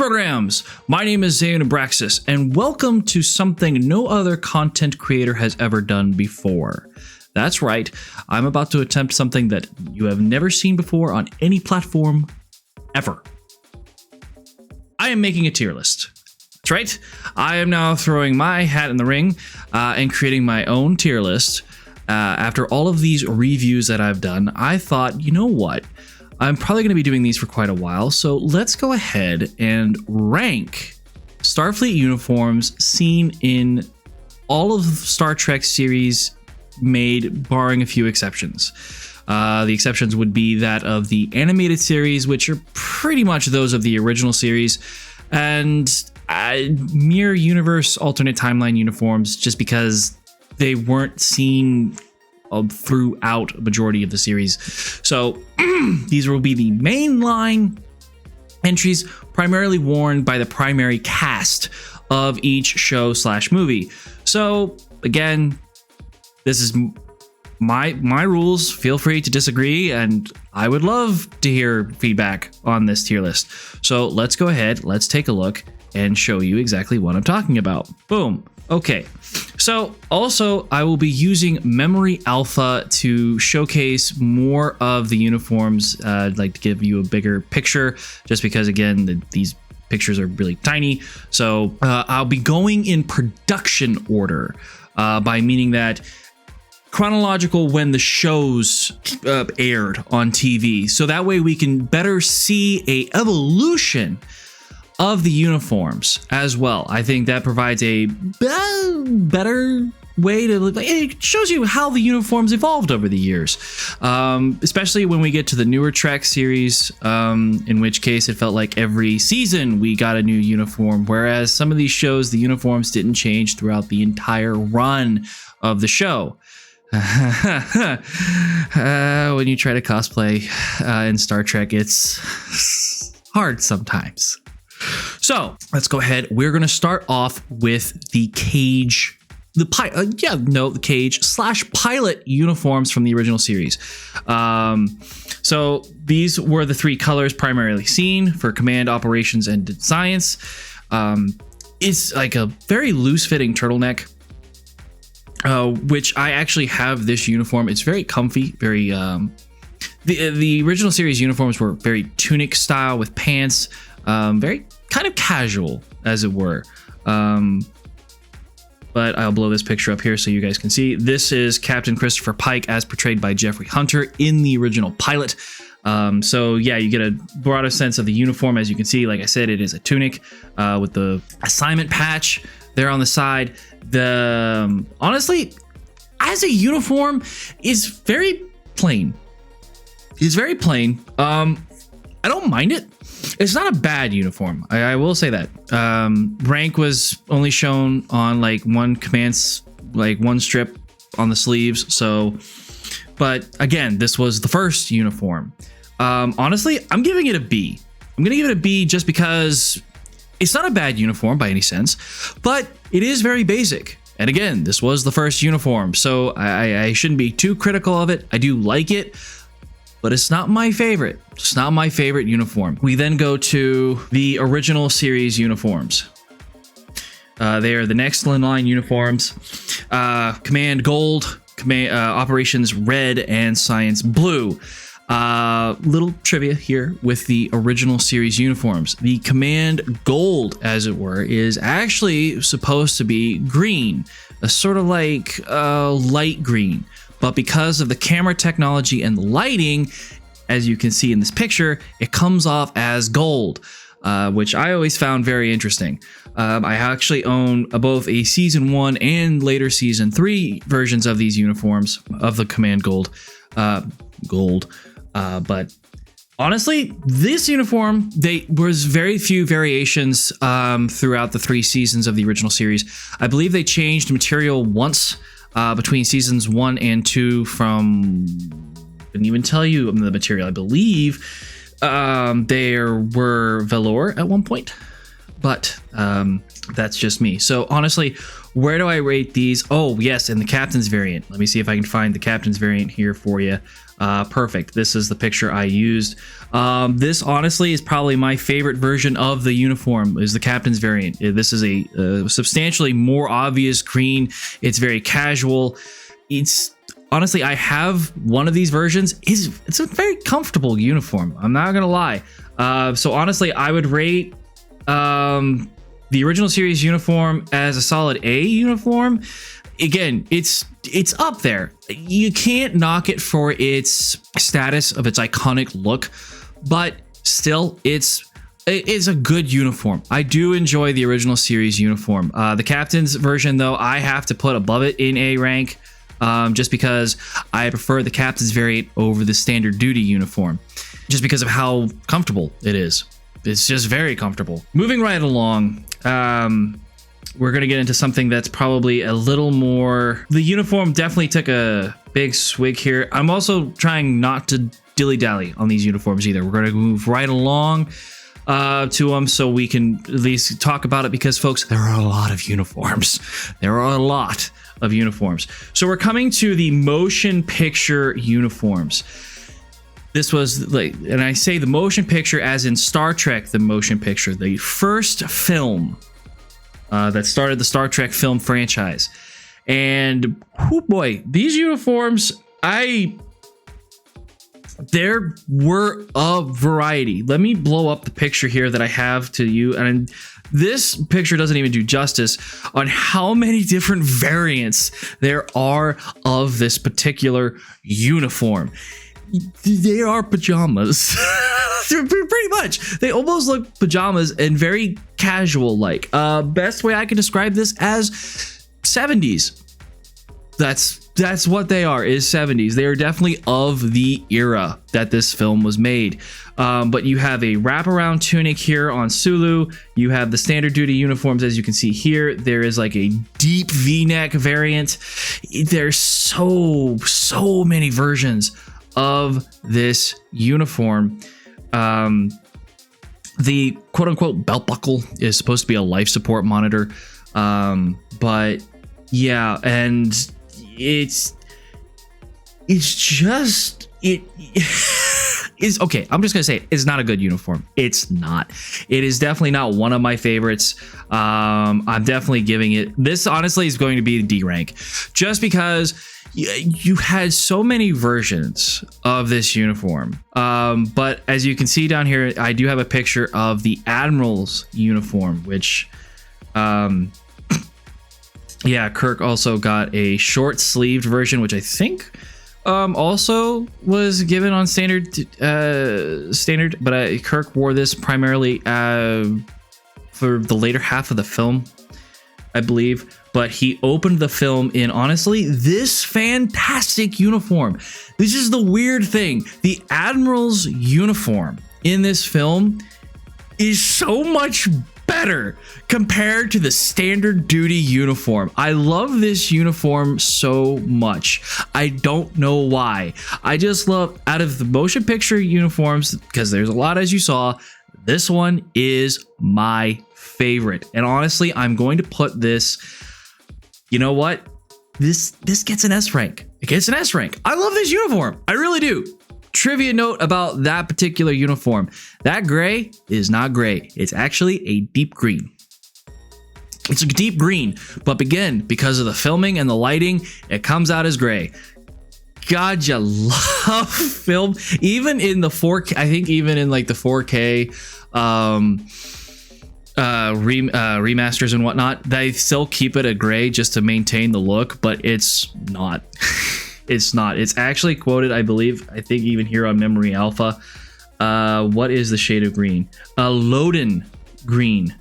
programs. My name is Zayn Abraxas, and welcome to something no other content creator has ever done before. That's right, I'm about to attempt something that you have never seen before on any platform ever. I am making a tier list. That's right, I am now throwing my hat in the ring and creating my own tier list. After all of these reviews that I've done, I thought, you know what? I'm probably going to be doing these for quite a while, so let's go ahead and rank Starfleet uniforms seen in all of Star Trek series made, barring a few exceptions. The exceptions would be that of the animated series, which are pretty much those of the original series, and mirror universe alternate timeline uniforms, just because they weren't seen throughout a majority of the series. So these will be the mainline entries, primarily worn by the primary cast of each show / movie. So again, this is my rules. Feel free to disagree, and I would love to hear feedback on this tier list. So let's go ahead, let's take a look and show you exactly what I'm talking about. Boom. Okay, so also I will be using Memory Alpha to showcase more of the uniforms. I'd like to give you a bigger picture, just because again, these pictures are really tiny. So I'll be going in production order, by meaning that chronological when the shows aired on TV. So that way we can better see a evolution of the uniforms as well. I think that provides a better way to look. It shows you how the uniforms evolved over the years, especially when we get to the newer Trek series, in which case it felt like every season we got a new uniform, whereas some of these shows, the uniforms didn't change throughout the entire run of the show. When you try to cosplay in Star Trek, it's hard sometimes. So let's go ahead. We're going to start off with the cage, the cage / pilot uniforms from the original series. So these were the three colors primarily seen for command, operations, and science. It's like a very loose fitting turtleneck, which I actually have this uniform. It's very comfy, very, the original series uniforms were very tunic style with pants. Very kind of casual, as it were. But I'll blow this picture up here so you guys can see. This is Captain Christopher Pike as portrayed by Jeffrey Hunter in the original pilot. So yeah, you get a broader sense of the uniform. As you can see, like I said, it is a tunic with the assignment patch there on the side. The honestly, as a uniform, is very plain. It's very plain. I don't mind it. It's not a bad uniform. I will say that. Rank was only shown on like one strip on the sleeves. So, but again, this was the first uniform. Honestly, I'm giving it a B. I'm going to give it a B just because it's not a bad uniform by any sense, but it is very basic. And again, this was the first uniform, so I shouldn't be too critical of it. I do like it, but it's not my favorite. It's not my favorite uniform. We then go to the original series uniforms. They are the next in line uniforms. Command gold, operations red, and science blue. Little trivia here with the original series uniforms. The command gold, as it were, is actually supposed to be green, a sort of like light green. But because of the camera technology and the lighting, as you can see in this picture, it comes off as gold, which I always found very interesting. I actually own both a season 1 and later season 3 versions of these uniforms of the command gold. But honestly, this uniform, there was very few variations throughout the 3 seasons of the original series. I believe they changed material once between seasons 1 and 2 from, couldn't even tell you the material. I believe there were velour at one point, but that's just me. So honestly, where do I rate these? Oh, yes, in the captain's variant. Let me see if I can find the captain's variant here for you. Perfect. This is the picture I used. This honestly is probably my favorite version of the uniform, is the captain's variant. This is a substantially more obvious green. It's very casual. It's honestly, I have one of these versions. It's a very comfortable uniform. I'm not gonna lie. So honestly, I would rate the original series uniform as a solid A uniform. Again, it's up there. You can't knock it for its status of its iconic look, but still, it's a good uniform. I do enjoy the original series uniform. The captain's version, though, I have to put above it in A rank, just because I prefer the captain's variant over the standard duty uniform, just because of how comfortable it is. It's just very comfortable. Moving right along, we're going to get into something that's probably a little more... The uniform definitely took a big swig here. I'm also trying not to dilly-dally on these uniforms either. We're going to move right along to them so we can at least talk about it, because, folks, there are a lot of uniforms. There are a lot of uniforms. So we're coming to the motion picture uniforms. This was like, and I say the motion picture as in Star Trek, the motion picture, the first film that started the Star Trek film franchise. And oh boy, these uniforms, there were a variety. Let me blow up the picture here that I have to you. And this picture doesn't even do justice on how many different variants there are of this particular uniform. They are pajamas. Pretty much. They almost look pajamas and very casual like. Best way I can describe this as 70s. That's what they are, is 70s. They are definitely of the era that this film was made. But you have a wraparound tunic here on Sulu. You have the standard duty uniforms, as you can see here. There is like a deep V-neck variant. There's so many versions of this uniform. The quote-unquote belt buckle is supposed to be a life support monitor, but yeah, and it's just it is okay. I'm just gonna say it's not a good uniform. It's not. It is definitely not one of my favorites. I'm definitely giving it, this honestly is going to be D rank, just because you had so many versions of this uniform. But as you can see down here, I do have a picture of the Admiral's uniform, which yeah, Kirk also got a short sleeved version, which I think also was given on standard, but Kirk wore this primarily for the later half of the film, I believe. But he opened the film in, honestly, this fantastic uniform. This is the weird thing. The Admiral's uniform in this film is so much better compared to the standard duty uniform. I love this uniform so much. I don't know why. I just love, out of the motion picture uniforms, because there's a lot, as you saw, this one is my favorite. And honestly, I'm going to put this, you know what? This gets an S rank. It gets an S rank. I love this uniform. I really do. Trivia note about that particular uniform. That gray is not gray. It's actually a deep green. It's a deep green, but again, because of the filming and the lighting, it comes out as gray. God, you love film. Even in the 4K, I think even in like the 4K remasters and whatnot, they still keep it a gray just to maintain the look, but it's not. It's not. It's actually quoted, I believe, I think even here on Memory Alpha. What is the shade of green? Loden green.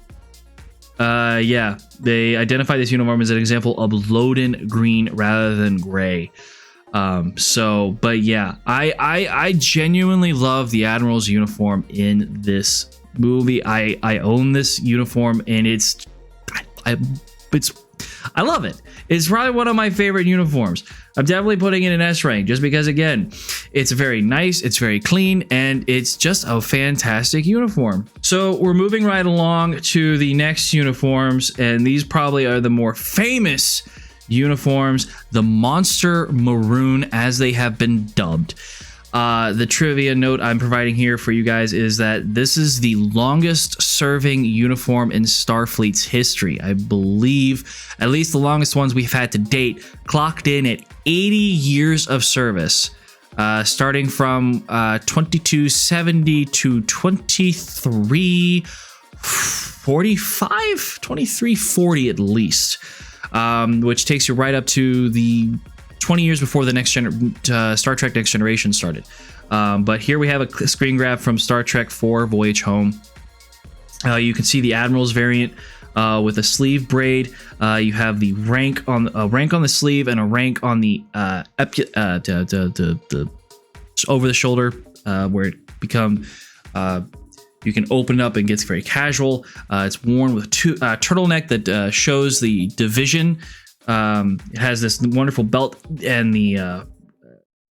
Yeah, they identify this uniform as an example of Loden green rather than gray. But yeah, I genuinely love the Admiral's uniform in this movie. I own this uniform, and I love it. It's probably one of my favorite uniforms. I'm definitely putting it in S rank, just because, again, It's very nice, it's very clean, and it's just a fantastic uniform. So we're moving right along to the next uniforms, and these probably are the more famous uniforms, the Monster Maroon, as they have been dubbed. The trivia note I'm providing here for you guys is that this is the longest serving uniform in Starfleet's history. I believe at least the longest ones we've had to date clocked in at 80 years of service, starting from 2270 to 2340 at least, which takes you right up to the 20 years before the Star Trek Next Generation started. But here we have a screen grab from Star Trek IV Voyage Home. You can see the Admiral's variant with a sleeve braid. You have the rank on the sleeve and a rank on the over the shoulder, where it you can open it up and gets very casual. It's worn with a turtleneck that shows the division. It has this wonderful belt, and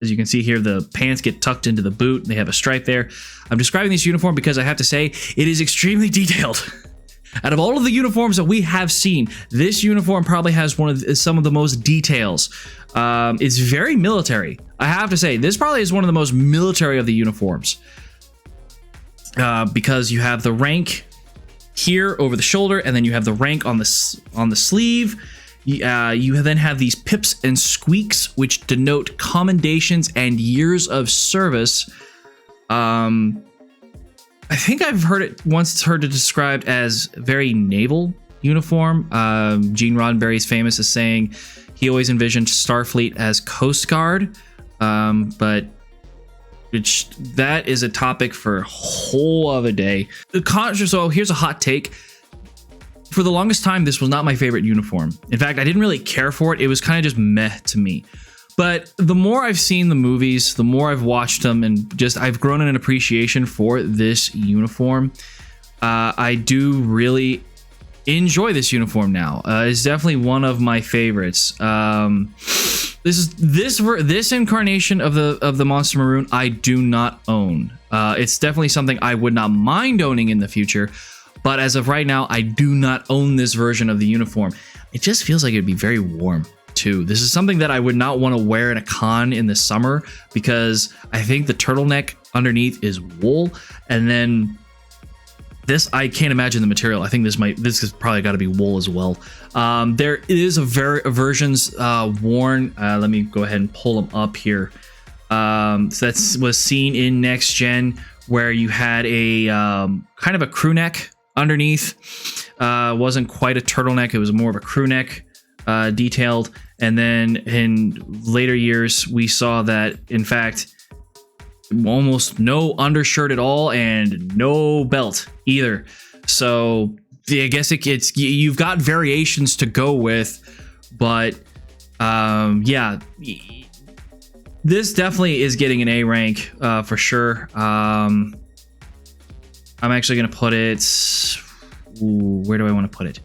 as you can see here, the pants get tucked into the boot. They have a stripe there. I'm describing this uniform because I have to say it is extremely detailed. Out of all of the uniforms that we have seen, this uniform probably has some of the most details. It's very military. I have to say, this probably is one of the most military of the uniforms, because you have the rank here over the shoulder, and then you have the rank on the sleeve. You then have these pips and squeaks, which denote commendations and years of service. I think I've heard it described as very naval uniform. Gene Roddenberry's famous as saying he always envisioned Starfleet as Coast Guard, but that is a topic for a whole other day. So here's a hot take. For the longest time, this was not my favorite uniform. In fact, I didn't really care for it. It was kind of just meh to me. But the more I've seen the movies, the more I've watched them, and I've grown in an appreciation for this uniform. I do really enjoy this uniform now. It's definitely one of my favorites. This incarnation of the Monster Maroon I do not own. It's definitely something I would not mind owning in the future. But as of right now, I do not own this version of the uniform. It just feels like it'd be very warm, too. This is something that I would not want to wear in a con in the summer, because I think the turtleneck underneath is wool, and then this, I can't imagine the material. I think this has probably got to be wool as well. There is versions worn. Let me go ahead and pull them up here. So that was seen in Next Gen, where you had a kind of a crew neck underneath. Wasn't quite a turtleneck, it was more of a crew neck, detailed. And then in later years we saw that, in fact, almost no undershirt at all and no belt either. So I guess you've got variations to go with, but yeah, this definitely is getting an A rank for sure. I'm actually going to put it... where do I want to put it?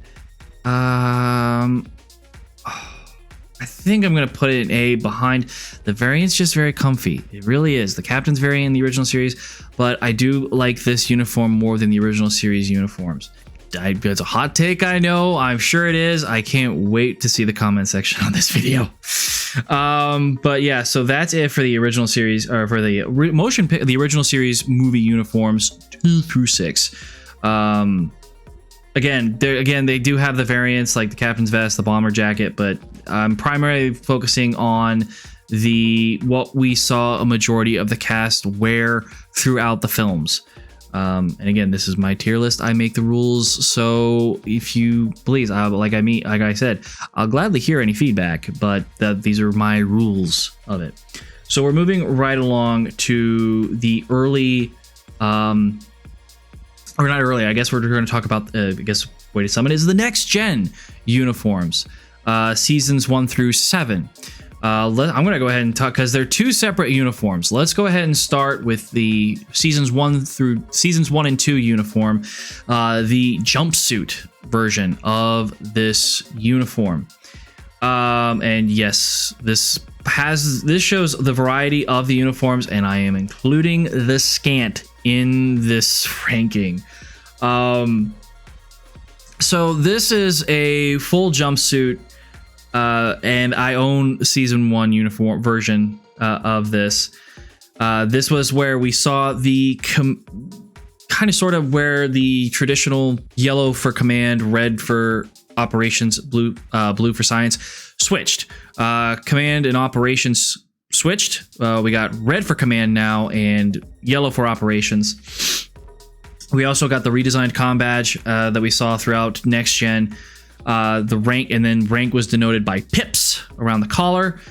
I think I'm going to put it in A behind. The variant's just very comfy. It really is. The Captain's variant in the original series, but I do like this uniform more than the original series uniforms. It's a hot take, I know. I'm sure it is. I can't wait to see the comment section on this video. But yeah, so that's it for the original series, or for the the original series movie uniforms 2 through 6. Again, they do have the variants like the captain's vest, the bomber jacket, but I'm primarily focusing on what we saw a majority of the cast wear throughout the films. And again, this is my tier list. I make the rules, so if you please, like I said, I'll gladly hear any feedback, but these are my rules of it. So we're moving right along to the early, or not early, I guess we're going to talk about, way to sum it is the next gen uniforms, seasons 1 through 7. I'm going to go ahead and talk, because they're two separate uniforms. Let's go ahead and start with the seasons 1 and 2 uniform, the jumpsuit version of this uniform. And yes, this shows the variety of the uniforms, and I am including the scant in this ranking. So this is a full jumpsuit, and I own season 1 uniform version of this. This was where we saw the kind of sort of where the traditional yellow for command, red for operations, blue for science switched. Command and operations switched. We got red for command now and yellow for operations. We also got the redesigned comm badge that we saw throughout next gen. The rank, and then rank was denoted by pips around the collar.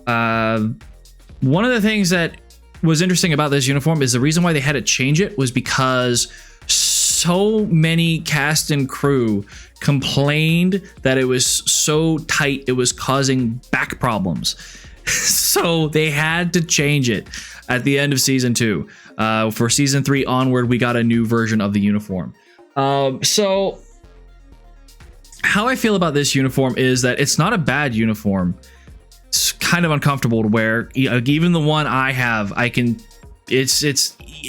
One of the things that was interesting about this uniform is the reason why they had to change it was because so many cast and crew complained that it was so tight it was causing back problems. So they had to change it at the end of season 2. For season 3 onward, we got a new version of the uniform. So how I feel about this uniform is that it's not a bad uniform. It's kind of uncomfortable to wear. Even the one I have, I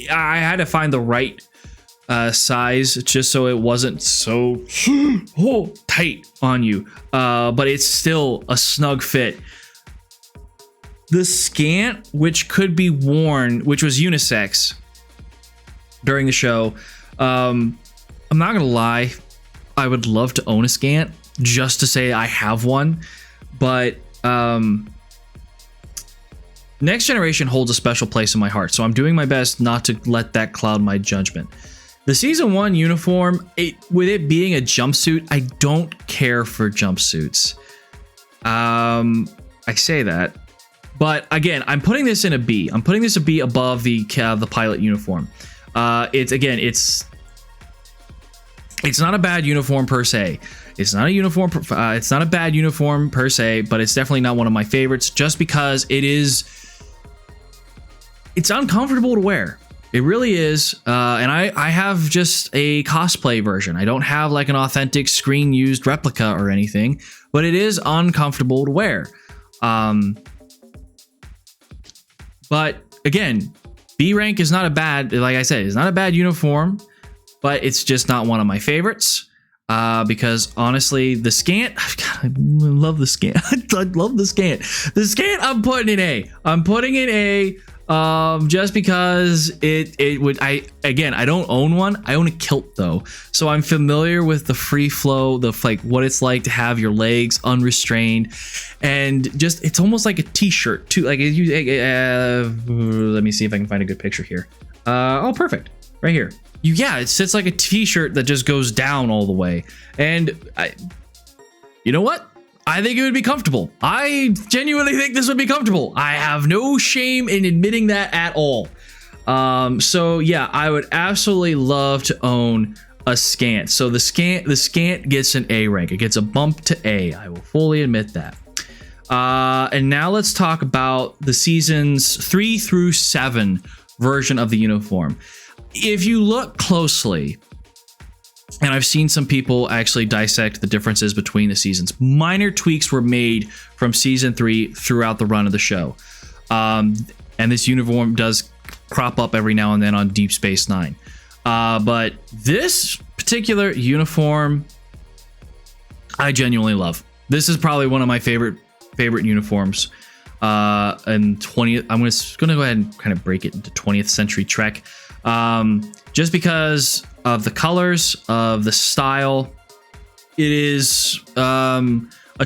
had to find the right size just so it wasn't so tight on you. But it's still a snug fit. The scant, which could be worn, which was unisex during the show. I'm not gonna lie, I would love to own a scant just to say I have one, but Next Generation holds a special place in my heart, so I'm doing my best not to let that cloud my judgment. The season 1 uniform, with it being a jumpsuit, I don't care for jumpsuits. I say that, but again, I'm putting this in a B. I'm putting this a B above the pilot uniform. It's not a bad uniform per se. It's not a bad uniform per se, but it's definitely not one of my favorites just because it's uncomfortable to wear. It really is. And I have just a cosplay version. I don't have like an authentic screen used replica or anything, but it is uncomfortable to wear. But again, B rank is not a bad, like I said, it's not a bad uniform, but it's just not one of my favorites. Because honestly, the scant, I love the scant. I love the scant. The scant, I'm putting in A. I'm putting in A. Just because I don't own one. I own a kilt though, so I'm familiar with the free flow, what it's like to have your legs unrestrained, and just it's almost like a t-shirt too. Let me see if I can find a good picture here. Oh, perfect, right here. It sits like a t-shirt that just goes down all the way, and you know what? I think it would be comfortable. I genuinely think this would be comfortable. I have no shame in admitting that at all. So yeah, I would absolutely love to own a scant. So the scant gets an A rank. It gets a bump to A. I will fully admit that. And now let's talk about the seasons 3 through 7 version of the uniform. If you look closely, and I've seen some people actually dissect the differences between the seasons. Minor tweaks were made from season 3 throughout the run of the show. And this uniform does crop up every now and then on Deep Space Nine. But this particular uniform, I genuinely love. This is probably one of my favorite uniforms. And 20th, I'm gonna go ahead and kind of break it into 20th century Trek. Just because of the colors, of the style. It is a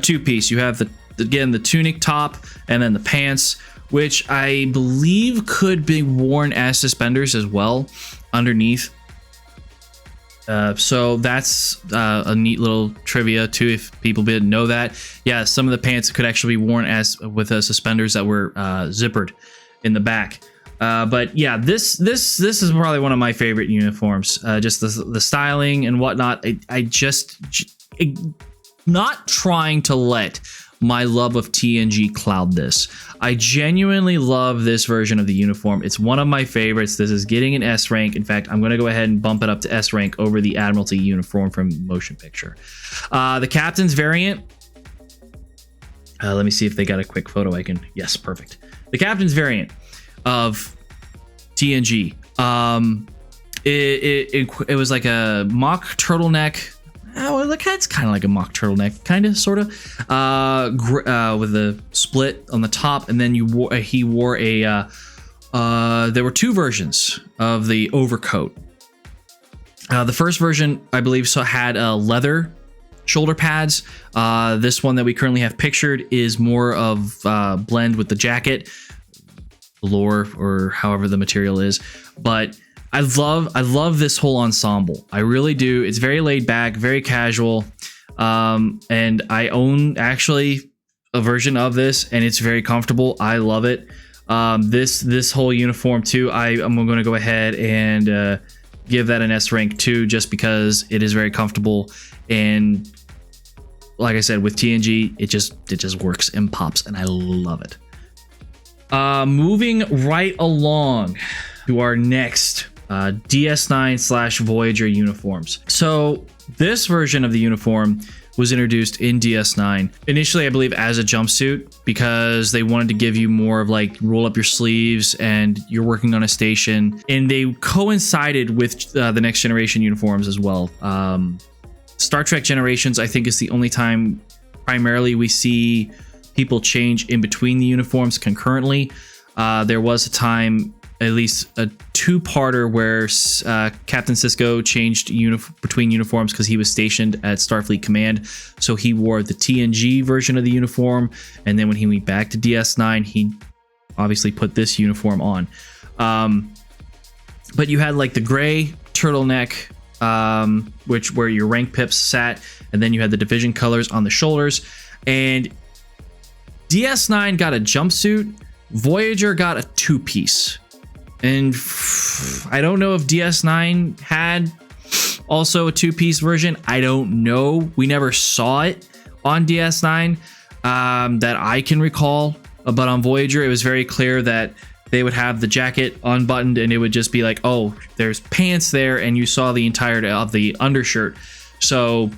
two-piece. You have the tunic top and then the pants, which I believe could be worn as suspenders as well underneath. So that's a neat little trivia too, if people didn't know that. Yeah, some of the pants could actually be worn as with suspenders that were zippered in the back. But yeah, this is probably one of my favorite uniforms. Just the styling and whatnot. Not trying to let my love of TNG cloud this. I genuinely love this version of the uniform. It's one of my favorites. This is getting an S rank. In fact, I'm going to go ahead and bump it up to S rank over the Admiralty uniform from Motion Picture. The captain's variant. Let me see if they got a quick photo I can. Yes, perfect. The captain's variant of TNG. It was like a mock turtleneck. Oh, look, it's kind of like a mock turtleneck, kind of, sort of, with a split on the top, and then he wore a. There were two versions of the overcoat. The first version, I believe, had leather shoulder pads. This one that we currently have pictured is more of blend with the jacket, velour, or however the material is, but. I love this whole ensemble. I really do. It's very laid back, very casual. And I own actually a version of this, and it's very comfortable. I love it. This whole uniform too, I'm going to go ahead and give that an S rank too, just because it is very comfortable. And like I said, with TNG, it just works and pops, and I love it. Moving right along to our next DS9/Voyager uniforms. So this version of the uniform was introduced in DS9 initially, I believe, as a jumpsuit, because they wanted to give you more of like roll up your sleeves and you're working on a station, and they coincided with the Next Generation uniforms as well. Star Trek Generations, I think, is the only time primarily we see people change in between the uniforms concurrently. There was a time, at least a two-parter, where Captain Sisko changed between uniforms because he was stationed at Starfleet Command. So he wore the TNG version of the uniform, and then when he went back to DS9, he obviously put this uniform on. But you had like the gray turtleneck, where your rank pips sat, and then you had the division colors on the shoulders. And DS9 got a jumpsuit. Voyager got a two-piece. And I don't know if DS9 had also a two-piece version. I don't know. We never saw it on DS9 that I can recall. But on Voyager, it was very clear that they would have the jacket unbuttoned, and it would just be like, oh, there's pants there, and you saw the entirety of the undershirt. So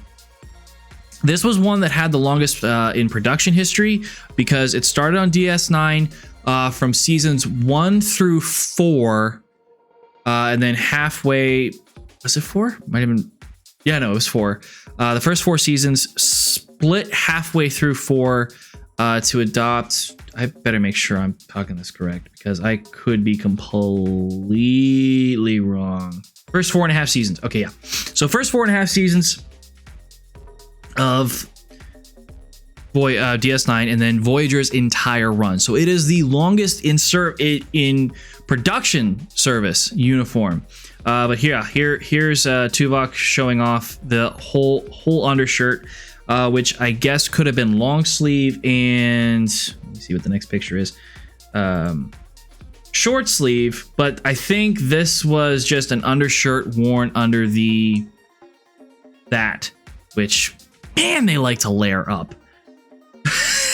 this was one that had the longest in production history, because it started on DS9 from seasons 1 through 4, and then halfway, was it 4? Might have been, yeah, no, it was 4. The first 4 seasons split halfway through 4 to adopt. I better make sure I'm talking this correct, because I could be completely wrong. First 4.5 seasons. Okay, yeah. So first 4.5 seasons of DS9, and then Voyager's entire run. So it is the longest in production service uniform. But here's Tuvok showing off the whole undershirt, which I guess could have been long sleeve, and let me see what the next picture is. Short sleeve, but I think this was just an undershirt worn under that, which, man, they like to layer up.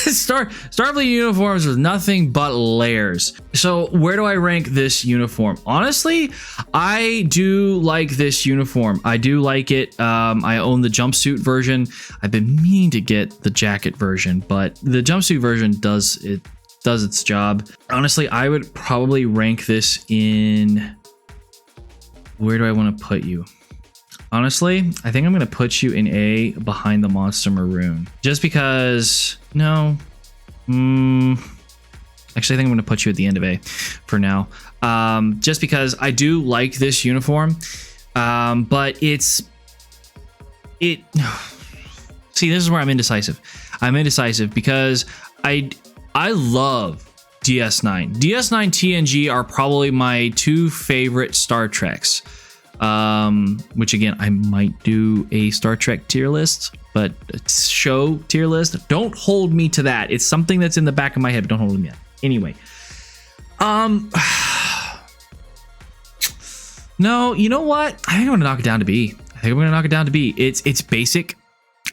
Starfleet uniforms with nothing but layers. So where do I rank this uniform? Honestly, I do like this uniform. I do like it. I own the jumpsuit version. I've been meaning to get the jacket version, but the jumpsuit version does its job. Honestly, I would probably rank this in, where do I want to put you? Honestly, I think I'm going to put you in A, behind the Monster Maroon. Just because, no. Actually, I think I'm going to put you at the end of A for now. Just because I do like this uniform. But see, this is where I'm indecisive. I'm indecisive because I love DS9. DS9 TNG are probably my two favorite Star Treks. Which again, I might do a Star Trek tier list, but show tier list. Don't hold me to that. It's something that's in the back of my head, but don't hold me to that. Anyway. No, you know what? I think I'm gonna knock it down to B. It's basic.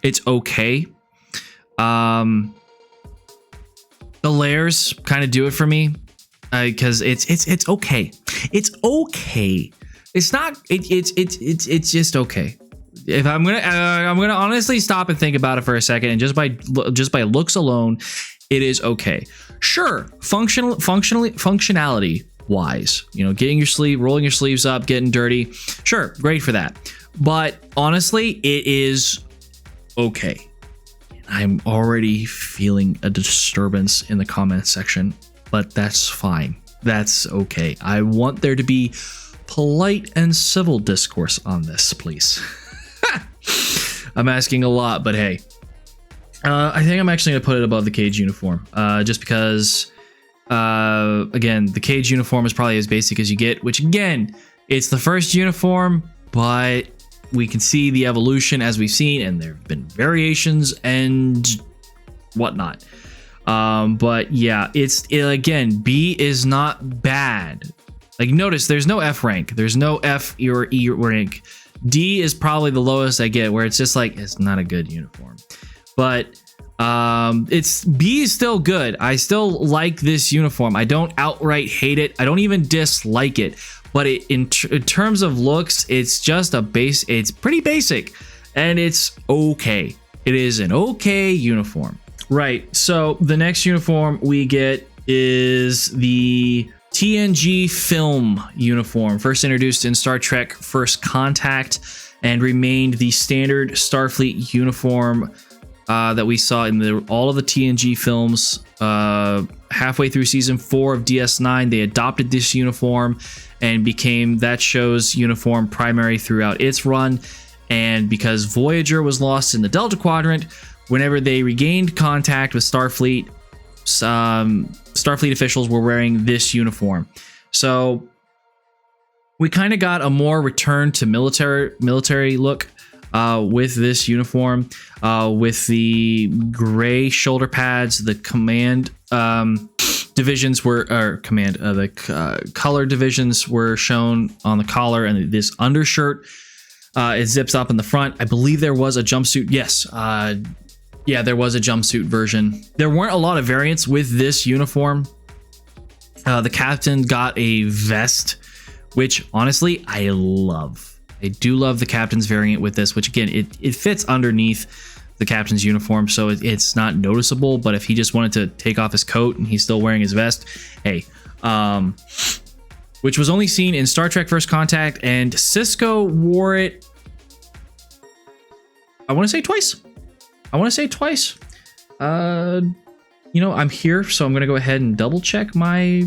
It's okay. The layers kind of do it for me. Because it's okay. It's okay. It's not. It's just okay. if I'm gonna honestly stop and think about it for a second, and just by looks alone, it is okay. Sure, functionality wise, you know, rolling your sleeves up, getting dirty, sure, great for that. But honestly, it is okay. I'm already feeling a disturbance in the comments section, but that's fine. That's okay. I want there to be polite and civil discourse on this, please. I'm asking a lot, but hey. I think I'm actually going to put it above the Cage uniform, just because, again, the Cage uniform is probably as basic as you get, which, again, it's the first uniform, but we can see the evolution as we've seen, and there have been variations and whatnot. But yeah, again, B is not bad. Like, notice there's no F rank, there's no F or E rank. D is probably the lowest I get, where it's just like, it's not a good uniform. But B is still good. I still like this uniform. I don't outright hate it. I don't even dislike it. But in terms of looks, it's just it's pretty basic, and it's okay. It is an okay uniform. Right, so the next uniform we get is the TNG film uniform, first introduced in Star Trek First Contact, and remained the standard Starfleet uniform that we saw in all of the TNG films. Halfway through season 4 of DS9, they adopted this uniform and became that show's uniform primary throughout its run. And because Voyager was lost in the Delta Quadrant, whenever they regained contact with Starfleet, Starfleet officials were wearing this uniform. So we kind of got a more return to military look with this uniform, with the gray shoulder pads. The command divisions were, color divisions were shown on the collar, and this undershirt, it zips up in the front. I believe there was a jumpsuit. Yes. Yeah, there was a jumpsuit version. There weren't a lot of variants with this uniform. The captain got a vest, which honestly, I love. I do love the captain's variant with this, which again, it fits underneath the captain's uniform, so it's not noticeable. But if he just wanted to take off his coat and he's still wearing his vest, hey. Which was only seen in Star Trek First Contact, and Cisco wore it, I want to say twice. You know, I'm here, so I'm going to go ahead and double check my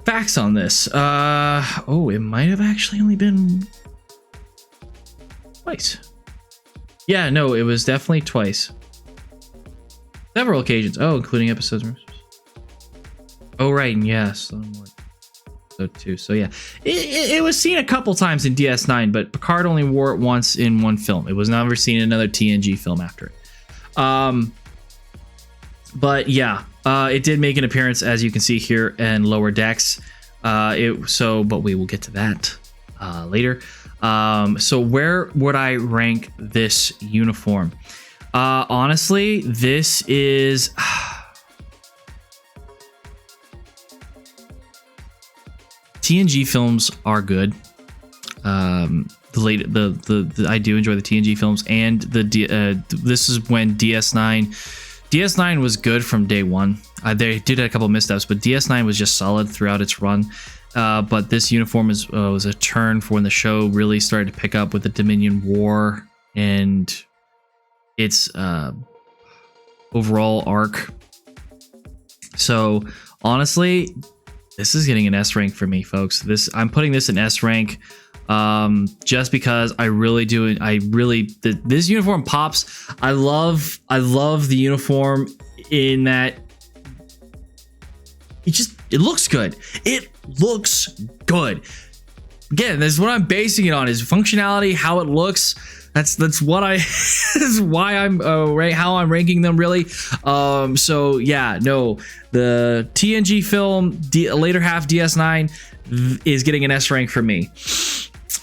facts on this. Oh, it might have actually only been twice. Yeah, no, it was definitely twice. Several occasions. Oh, including episodes. Oh, right, and yes. So too. So yeah, it was seen a couple times in DS9, but Picard only wore it once in one film. It was never seen in another TNG film after it. But yeah, it did make an appearance, as you can see here, in Lower Decks. But we will get to that later. So where would I rank this uniform? Honestly, this is. TNG films are good. I do enjoy the TNG films, and this is when DS9 was good from day one. They did a couple missteps, but DS9 was just solid throughout its run. But this uniform was a turn for when the show really started to pick up with the Dominion War and its overall arc. So honestly, this is getting an S rank for me, folks. I'm putting this in S rank, just because I really do. This uniform pops. I love the uniform in that it looks good. It looks good. Again, this is what I'm basing it on: is functionality, how it looks. That's what that's why I'm how I'm ranking them, really. So yeah, no, the TNG film later half DS9 is getting an S rank for me.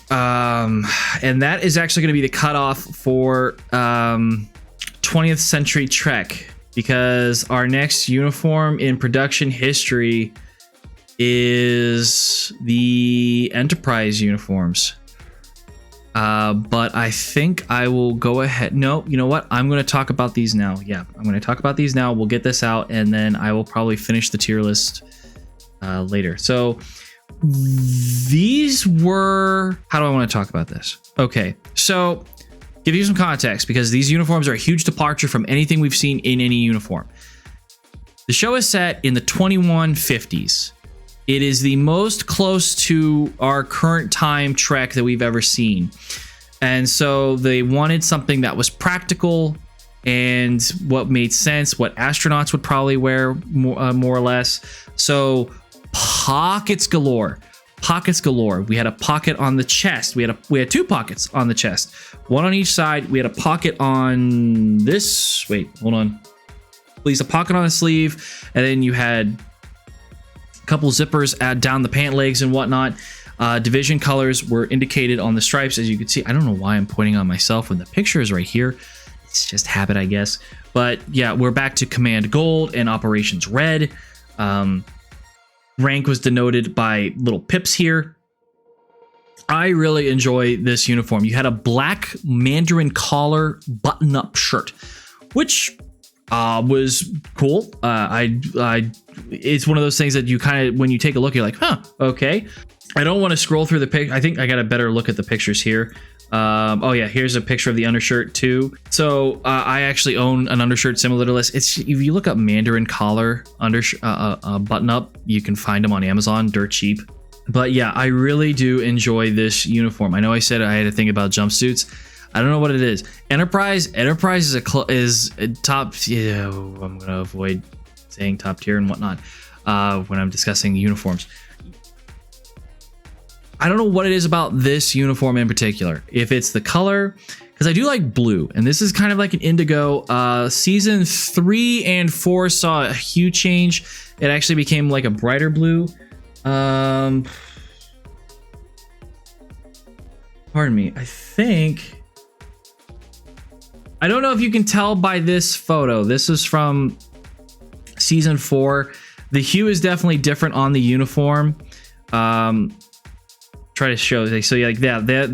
And that is actually going to be the cutoff for 20th Century Trek, because our next uniform in production history is the Enterprise uniforms. But I think I will go ahead. No, you know what? I'm going to talk about these now. Yeah, I'm going to talk about these now. We'll get this out, and then I will probably finish the tier list later. So these were... How do I want to talk about this? Okay, so give you some context, because these uniforms are a huge departure from anything we've seen in any uniform. The show is set in the 2150s. It is the most close to our current time Trek that we've ever seen. And so they wanted something that was practical and what made sense, what astronauts would probably wear more or less. So pockets galore. Pockets galore. We had a pocket on the chest. We had two pockets on the chest. One on each side. We had a pocket on this. Wait, hold on. Please, a pocket on the sleeve. And then you had couple zippers down the pant legs and whatnot. Division colors were indicated on the stripes, as you can see. I don't know why I'm pointing on myself when the picture is right here. It's just habit, I guess. But yeah, we're back to Command Gold and Operations Red. Rank was denoted by little pips here. I really enjoy this uniform. You had a black Mandarin collar button-up shirt, which was cool. It's one of those things that you kind of, when you take a look, you're like, huh, okay. I don't want to scroll through the pic. I think I got a better look at the pictures here. Oh yeah, here's a picture of the undershirt too. So I actually own an undershirt similar to this. It's, if you look up Mandarin collar button up, you can find them on Amazon, dirt cheap. But yeah, I really do enjoy this uniform. I know I said I had to think about jumpsuits. I don't know what it is. Enterprise is a top. Yeah, I'm gonna avoid saying top tier and whatnot when I'm discussing uniforms. I don't know what it is about this uniform in particular. If it's the color, because I do like blue, and this is kind of like an indigo. Season 3 and 4 saw a huge change. It actually became like a brighter blue. Pardon me. I think. I don't know if you can tell by this photo. This is from season 4. The hue is definitely different on the uniform. Try to show. So yeah, like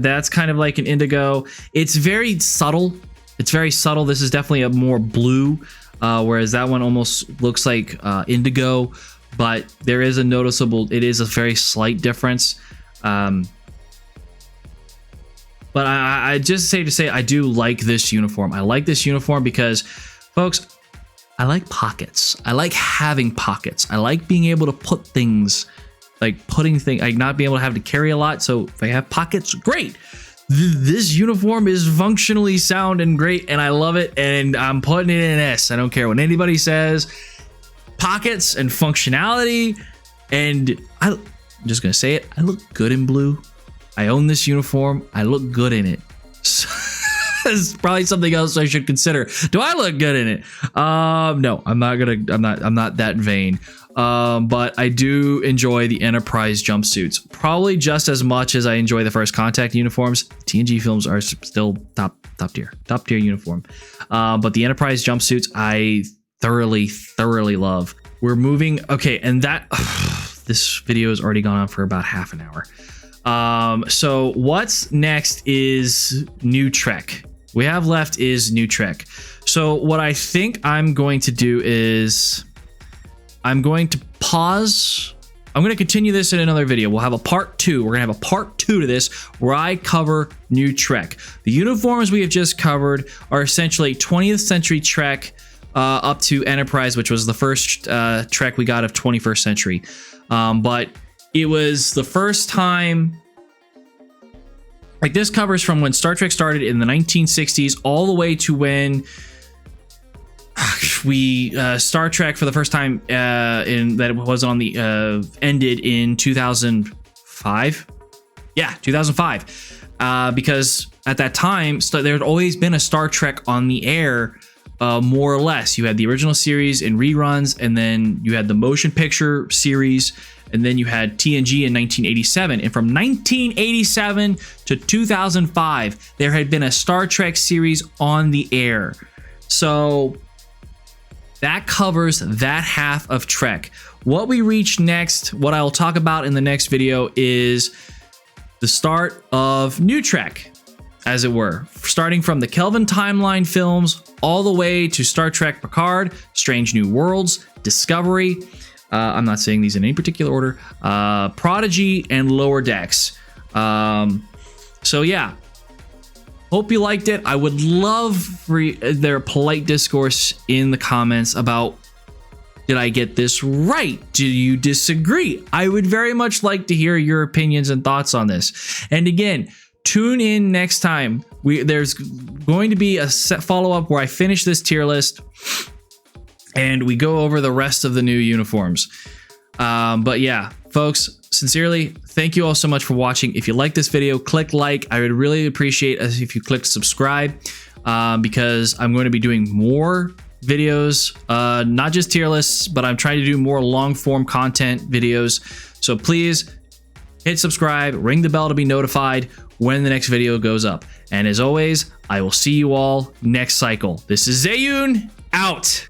that's kind of like an indigo. It's very subtle. It's very subtle. This is definitely a more blue, whereas that one almost looks like indigo. But there is a noticeable. It is a very slight difference. But I just say to say I do like this uniform. I like this uniform because, folks, I like pockets. I like having pockets. I like being able to put things, like putting things, like not being able to have to carry a lot. So if I have pockets, great. This uniform is functionally sound and great, and I love it. And I'm putting it in an S. I don't care what anybody says. Pockets and functionality, and I'm just gonna say it. I look good in blue. I own this uniform. I look good in it. It's probably something else I should consider. Do I look good in it? No, I'm not that vain. But I do enjoy the Enterprise jumpsuits, probably just as much as I enjoy the First Contact uniforms. TNG films are still top tier uniform. But the Enterprise jumpsuits, I thoroughly love. We're moving. Okay, and that this video has already gone on for about half an hour. So what's next is New Trek. We have left is New Trek. So what I think I'm going to do is I'm going to pause. I'm going to continue this in another video. We'll have a part 2. We're going to have a part 2 to this where I cover New Trek. The uniforms we have just covered are essentially 20th century Trek up to Enterprise, which was the first Trek we got of 21st century. But it was the first time, like this covers from when Star Trek started in the 1960s all the way to when we Star Trek for the first time in that it was on the ended in 2005. Yeah, 2005. Because at that time there had always been a Star Trek on the air. More or less, you had the original series in reruns, and then you had the motion picture series, and then you had TNG in 1987. And from 1987 to 2005, there had been a Star Trek series on the air. So that covers that half of Trek. What we reach next, what I will talk about in the next video, is the start of New Trek, as it were, starting from the Kelvin timeline films all the way to Star Trek Picard, Strange New Worlds, Discovery. I'm not saying these in any particular order. Prodigy and Lower Decks. So yeah, hope you liked it. I would love for their polite discourse in the comments about, did I get this right? Do you disagree? I would very much like to hear your opinions and thoughts on this. And again, tune in next time. There's going to be a set follow-up where I finish this tier list and we go over the rest of the new uniforms. But yeah, folks, sincerely, thank you all so much for watching. If you like this video, click like. I would really appreciate it if you click subscribe, because I'm going to be doing more videos, not just tier lists, but I'm trying to do more long form content videos. So please hit subscribe, ring the bell to be notified when the next video goes up. And as always, I will see you all next cycle. This is Zayun, out.